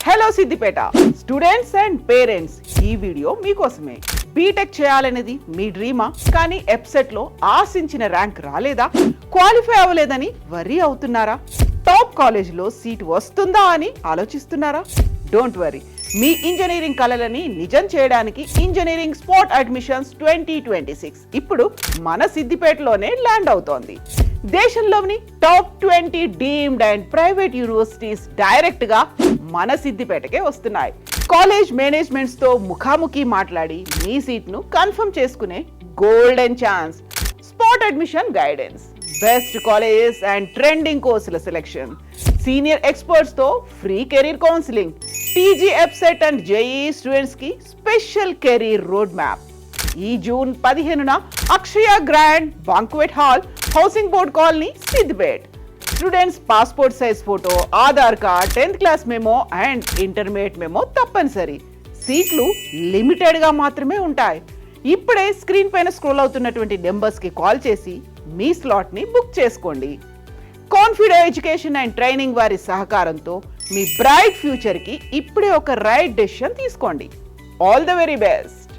Hello Siddipet students and parents, ఈ video మీకోసమే. BTech చేయాలనేది మీ డ్రీమా? కానీ ఎప్సెట్ లో ఆశించిన ర్యాంక్ రాలేదా? క్వాలిఫై అవ్వలేదని వరీ అవుతున్నారా? టాప్ కాలేజ్ లో సీట్ వస్తుందా అని ఆలోచిస్తున్నారా? డోంట్ వరీ, మీ ఇంజనీరింగ్ కలలని నిజం చేయడానికి ఇంజనీరింగ్ స్పాట్ అడ్మిషన్స్ 2026 ఇప్పుడు మన సిద్దిపేటలోనే ల్యాండ్ అవుతోంది. దేశంలోని top 20 deemed and private universities direct గా మన సిద్దిపేటకే వస్తున్నాయి. కాలేజ్ మేనేజ్మెంట్స్ తో ముఖాముఖి మాట్లాడి మీ సీట్ ను కన్ఫర్మ్ చేసుకునే golden chance. Spot admission guidance, best colleges and trending కోర్సుల సెలెక్షన్, సీనియర్ ఎక్స్పర్ట్స్ తో free career counselling, TG EAPCET and JEE students కి స్పెషల్ కెరీర్ రోడ్ మ్యాప్. ఈ జూన్ 15న Akshaya grand banquet hall, housing board colony, Siddipet. Students passport size photo, Aadhaar card, 10th class memo and intermediate memo తప్పనిసరి. సీట్లు limited గా మాత్రమే ఉంటాయి. ఇప్పుడే screen పైన స్క్రోల్ అవుతున్నటువంటి నెంబర్స్ కి కాల్ చేసి మీ స్లాట్ ని బుక్ చేసుకోండి. కాన్ఫిడెంట్ ఎడ్యుకేషన్ అండ్ ట్రైనింగ్ వారి సహకారంతో మీ బ్రైట్ ఫ్యూచర్ కి ఇప్పుడే ఒక రైట్ డెసిషన్ తీసుకోండి. All the very best.